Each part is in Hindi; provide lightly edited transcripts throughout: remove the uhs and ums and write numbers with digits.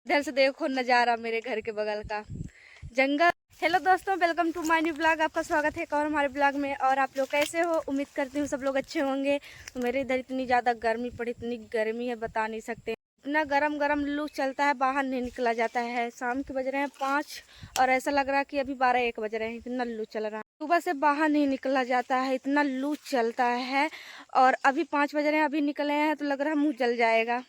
इधर से देखो नज़ारा मेरे घर के बगल का जंगल। हेलो दोस्तों, welcome to my new blog. आपका स्वागत है एक और हमारे ब्लॉग में। और आप लोग कैसे हो? उम्मीद करती हूँ सब लोग अच्छे होंगे। तो मेरे इधर इतनी ज़्यादा गर्मी पड़ी, इतनी गर्मी है बता नहीं सकते। इतना गरम गरम लू चलता है, बाहर नहीं निकला जाता है। शाम के बज रहे हैं 5 और ऐसा लग रहा है कि अभी 12-1 बज रहे हैं। इतना लू चल रहा है, सुबह से बाहर नहीं निकला जाता है, इतना लू चलता है। और अभी 5 बज रहे हैं, अभी निकले हैं तो लग रहा है मुँह जल जाएगा।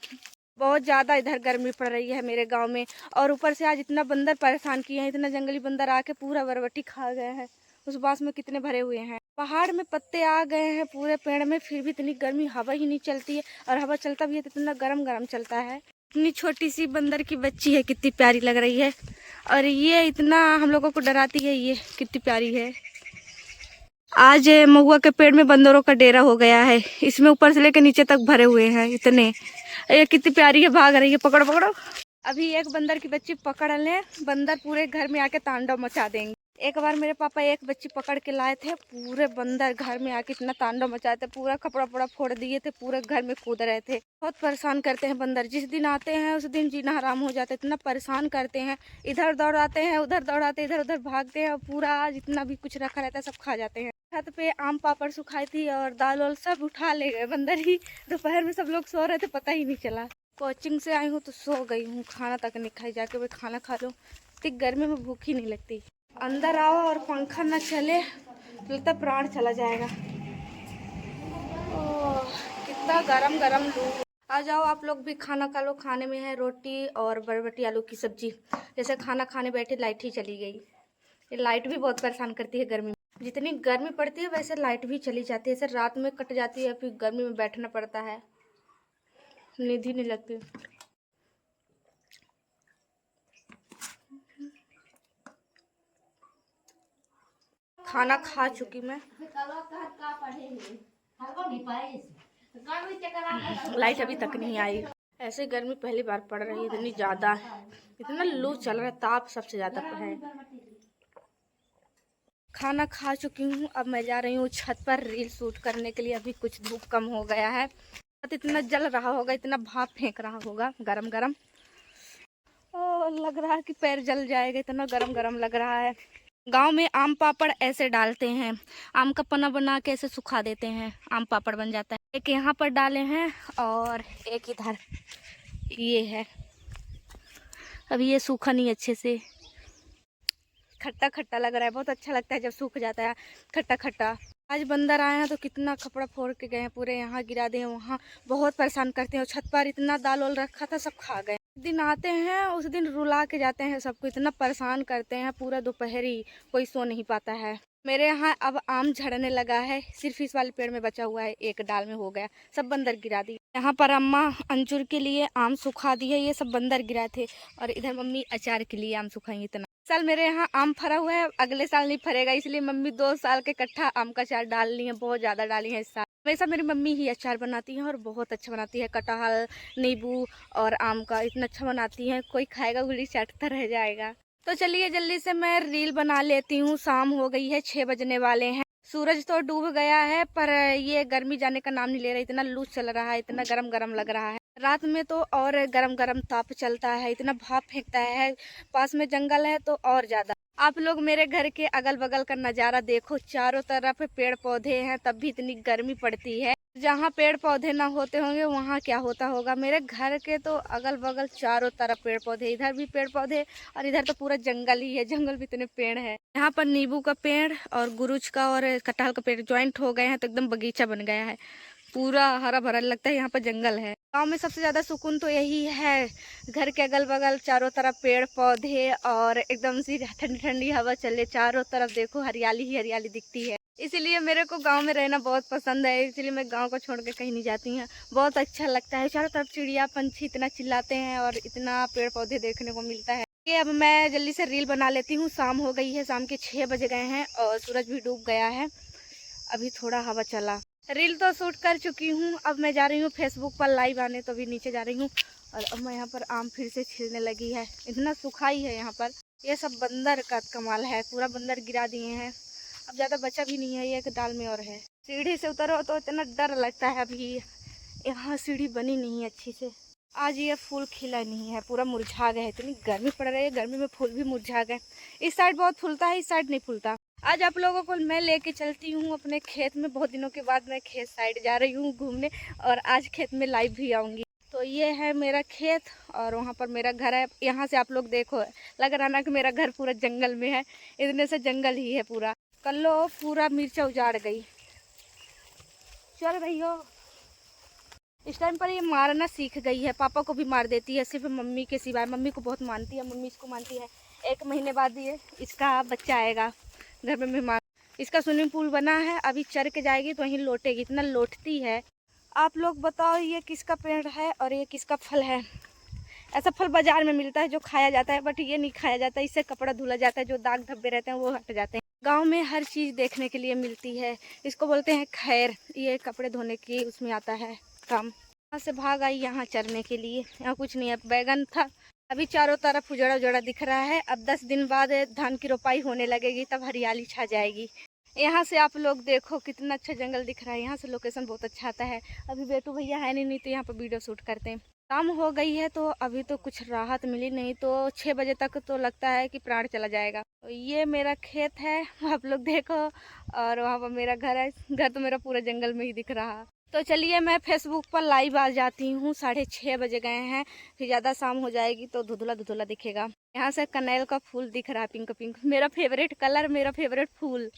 बहुत ज़्यादा इधर गर्मी पड़ रही है मेरे गांव में। और ऊपर से आज इतना बंदर परेशान किए हैं, इतना जंगली बंदर आके पूरा बरबट्टी खा गए हैं। उस बांस में कितने भरे हुए हैं। पहाड़ में पत्ते आ गए हैं पूरे पेड़ में, फिर भी इतनी गर्मी, हवा ही नहीं चलती है। और हवा चलता भी है तो इतना गरम गरम चलता है। इतनी छोटी सी बंदर की बच्ची है, कितनी प्यारी लग रही है। और ये इतना हम लोगों को डराती है, ये कितनी प्यारी है। आज महुआ के पेड़ में बंदरों का डेरा हो गया है। इसमें ऊपर से लेकर नीचे तक भरे हुए हैं इतने। ये कितनी प्यारी है, भाग रही है। पकड़ो पकड़ो। अभी एक बंदर की बच्ची पकड़ ले, बंदर पूरे घर में आके तांडव मचा देंगे। एक बार मेरे पापा एक बच्ची पकड़ के लाए थे, पूरे बंदर घर में आके इतना तांडव मचाए थे, पूरा कपड़ा वपड़ा फोड़ दिए थे, पूरे घर में कूद रहे थे। बहुत परेशान करते हैं बंदर। जिस दिन आते हैं उस दिन जीना हराम हो जाता है, इतना परेशान करते हैं। इधर दौड़ाते हैं, उधर दौड़ाते, इधर उधर भागते हैं और पूरा जितना भी कुछ रखा रहता है सब खा जाते हैं। छत पे आम पापड़ सुखाई थी और दाल वाल सब उठा ले गए बंदर ही। दोपहर में सब लोग सो रहे थे, पता ही नहीं चला। कोचिंग से आई हूँ तो सो गई हूँ, खाना तक नहीं खाई। जाके भाई खाना खा लो, इतनी गर्मी में भूख ही नहीं लगती। अंदर आओ और पंखा न चले तो लगता प्राण चला जाएगा। ओह, कितना गरम गरम लू। आ जाओ आप लोग भी खाना खा लो। खाने में है रोटी और बरबटी आलू की सब्जी। जैसे खाना खाने बैठे लाइट ही चली गई। ये लाइट भी बहुत परेशान करती है गर्मी में। जितनी गर्मी पड़ती है वैसे लाइट भी चली जाती है। ऐसे रात में कट जाती है, फिर गर्मी में बैठना पड़ता है, नींद ही नहीं लगती। खाना खा चुकी मैं। लाइट अभी तक नहीं आई। ऐसे गर्मी पहली बार पड़ रही है, इतनी ज़्यादा, इतना लू चल रहा है, ताप सबसे ज़्यादा है। खाना खा चुकी हूँ, अब मैं जा रही हूँ छत पर रील शूट करने के लिए। अभी कुछ धूप कम हो गया है, इतना जल रहा होगा, इतना भाप फेंक रहा होगा गरम गरम। ओ, लग रहा है कि पैर जल जाएगा, इतना गरम गरम लग रहा है। गांव में आम पापड़ ऐसे डालते हैं, आम का पन्ना बना के ऐसे सुखा देते हैं, आम पापड़ बन जाता है। एक यहाँ पर डाले हैं और एक इधर ये है। अभी ये सूखा नहीं अच्छे से, खट्टा खट्टा लग रहा है। बहुत अच्छा लगता है जब सूख जाता है खट्टा खट्टा। आज बंदर आए हैं तो कितना कपड़ा फोड़ के गए हैं, पूरे यहाँ गिरा दिए, वहाँ बहुत परेशान करते हैं। छत पर इतना दाल वाल रखा था, सब खा गए। दिन आते हैं उस दिन रुला के जाते हैं सबको, इतना परेशान करते हैं। पूरा दोपहरी कोई सो नहीं पाता है। मेरे यहाँ अब आम झड़ने लगा है, सिर्फ इस वाले पेड़ में बचा हुआ है, एक डाल में हो गया, सब बंदर गिरा दिए। यहाँ पर अम्मा अंजूर के लिए आम सुखा दी है, ये सब बंदर गिराए थे। और इधर मम्मी अचार के लिए आम सुखाई। इतना साल मेरे यहाँ आम फरा हुआ है, अगले साल नहीं फरेगा, इसलिए मम्मी 2 साल के इकट्ठा आम का अचार डाल ली है, बहुत ज्यादा डाली है इस साल। हमेशा मेरी मम्मी ही अचार बनाती है और बहुत अच्छा बनाती है। कटहल, नींबू और आम का इतना अच्छा बनाती है, कोई खाएगा उंगली चाटता रह जाएगा। तो चलिए जल्दी से मैं रील बना लेती हूँ। शाम हो गई है, 6 बजने वाले हैं। सूरज तो डूब गया है पर ये गर्मी जाने का नाम नहीं ले रहा। इतना लू चल रहा है, इतना गरम गरम लग रहा है। रात में तो और गरम गरम ताप चलता है, इतना भाप फेंकता है। पास में जंगल है तो और ज्यादा। आप लोग मेरे घर के अगल बगल का नज़ारा देखो, चारों तरफ पेड़ पौधे हैं, तब भी इतनी गर्मी पड़ती है। जहाँ पेड़ पौधे ना होते होंगे वहाँ क्या होता होगा। मेरे घर के तो अगल बगल चारों तरफ पेड़ पौधे, इधर भी पेड़ पौधे और इधर तो पूरा जंगल ही है। जंगल भी इतने पेड़ है। यहाँ पर नींबू का पेड़ और गुरुच का और कटहल का पेड़ ज्वाइंट हो गए हैं तो एकदम बगीचा बन गया है, पूरा हरा भरा लगता है। यहाँ पर जंगल है। गाँव में सबसे ज्यादा सुकून तो यही है, घर के अगल बगल चारों तरफ पेड़ पौधे और एकदम सी ठंडी ठंडी हवा चले, चारों तरफ देखो हरियाली ही हरियाली दिखती है। इसीलिए मेरे को गांव में रहना बहुत पसंद है, इसीलिए मैं गांव को छोड़ के कहीं नहीं जाती हूँ। बहुत अच्छा लगता है, चारों तरफ चिड़िया पंछी इतना चिल्लाते हैं और इतना पेड़ पौधे देखने को मिलता है। ये अब मैं जल्दी से रील बना लेती हूँ। शाम हो गई है, शाम के 6 बज गए हैं और सूरज भी डूब गया है। अभी थोड़ा हवा चला। रील तो शूट कर चुकी हूँ, अब मैं जा रही हूँ फेसबुक पर लाइव आने, तो अभी नीचे जा रही हूँ। और अब मैं यहाँ पर आम फिर से छिलने लगी है, इतना सुखाई है यहाँ पर। ये सब बंदर का कमाल है, पूरा बंदर गिरा दिए हैं। अब ज़्यादा बचा भी नहीं है, ये एक डाल में और है। सीढ़ी से उतरो तो इतना डर लगता है, अभी यहाँ सीढ़ी बनी नहीं है अच्छी से। आज ये फूल खिला नहीं है, पूरा मुरझा गया है। इतनी गर्मी पड़ रही है, गर्मी में फूल भी मुरझा गए। इस साइड बहुत फूलता है, इस साइड नहीं फूलता। आज आप लोगों को मैं लेके चलती हूँ अपने खेत में। बहुत दिनों के बाद मैं खेत साइड जा रही हूँ घूमने, और आज खेत में लाइव भी आऊँगी। तो ये है मेरा खेत और वहाँ पर मेरा घर है। यहाँ से आप लोग देखो, लग रहा ना कि मेरा घर पूरा जंगल में है। इतने से जंगल ही है पूरा। कल लो पूरा मिर्चा उजाड़ गई। चल रही हो, इस टाइम पर ये मारना सीख गई है। पापा को भी मार देती है, सिर्फ मम्मी के सिवाय। मम्मी को बहुत मानती है, मम्मी इसको मानती है। 1 महीने बाद ये इसका बच्चा आएगा घर में मेहमान। इसका स्विमिंग पूल बना है, अभी चर के जाएगी तो वहीं लौटेगी। इतना लौटती है। आप लोग बताओ ये किसका पेड़ है और ये किसका फल है? ऐसा फल बाजार में मिलता है जो खाया जाता है, बट ये नहीं खाया जाता। इससे कपड़ा धुला जाता है, जो दाग धब्बे रहते हैं वो हट जाते हैं। गांव में हर चीज़ देखने के लिए मिलती है। इसको बोलते हैं खैर। ये कपड़े धोने की उसमें आता है काम। यहाँ से भाग आई यहाँ चरने के लिए। यहाँ कुछ नहीं है, बैगन था। अभी चारों तरफ उजड़ा उजड़ा दिख रहा है। अब 10 दिन बाद धान की रोपाई होने लगेगी, तब हरियाली छा जाएगी। यहाँ से आप लोग देखो कितना अच्छा जंगल दिख रहा है। यहाँ से लोकेशन बहुत अच्छा आता है। अभी बेटू भैया है नहीं तो यहाँ पर वीडियो शूट करते हैं। शाम हो गई है तो अभी तो कुछ राहत मिली नहीं, तो 6 बजे तक तो लगता है कि प्राण चला जाएगा। तो ये मेरा खेत है, आप लोग देखो, और वहाँ पर मेरा घर है। घर तो मेरा पूरा जंगल में ही दिख रहा। तो चलिए मैं फेसबुक पर लाइव आ जाती हूँ। 6:30 बजे गए हैं, फिर ज़्यादा शाम हो जाएगी तो धुंधला धुंधला दिखेगा। यहाँ से कनेल का फूल दिख रहा है, पिंक पिंक। मेरा फेवरेट कलर, मेरा फेवरेट फूल।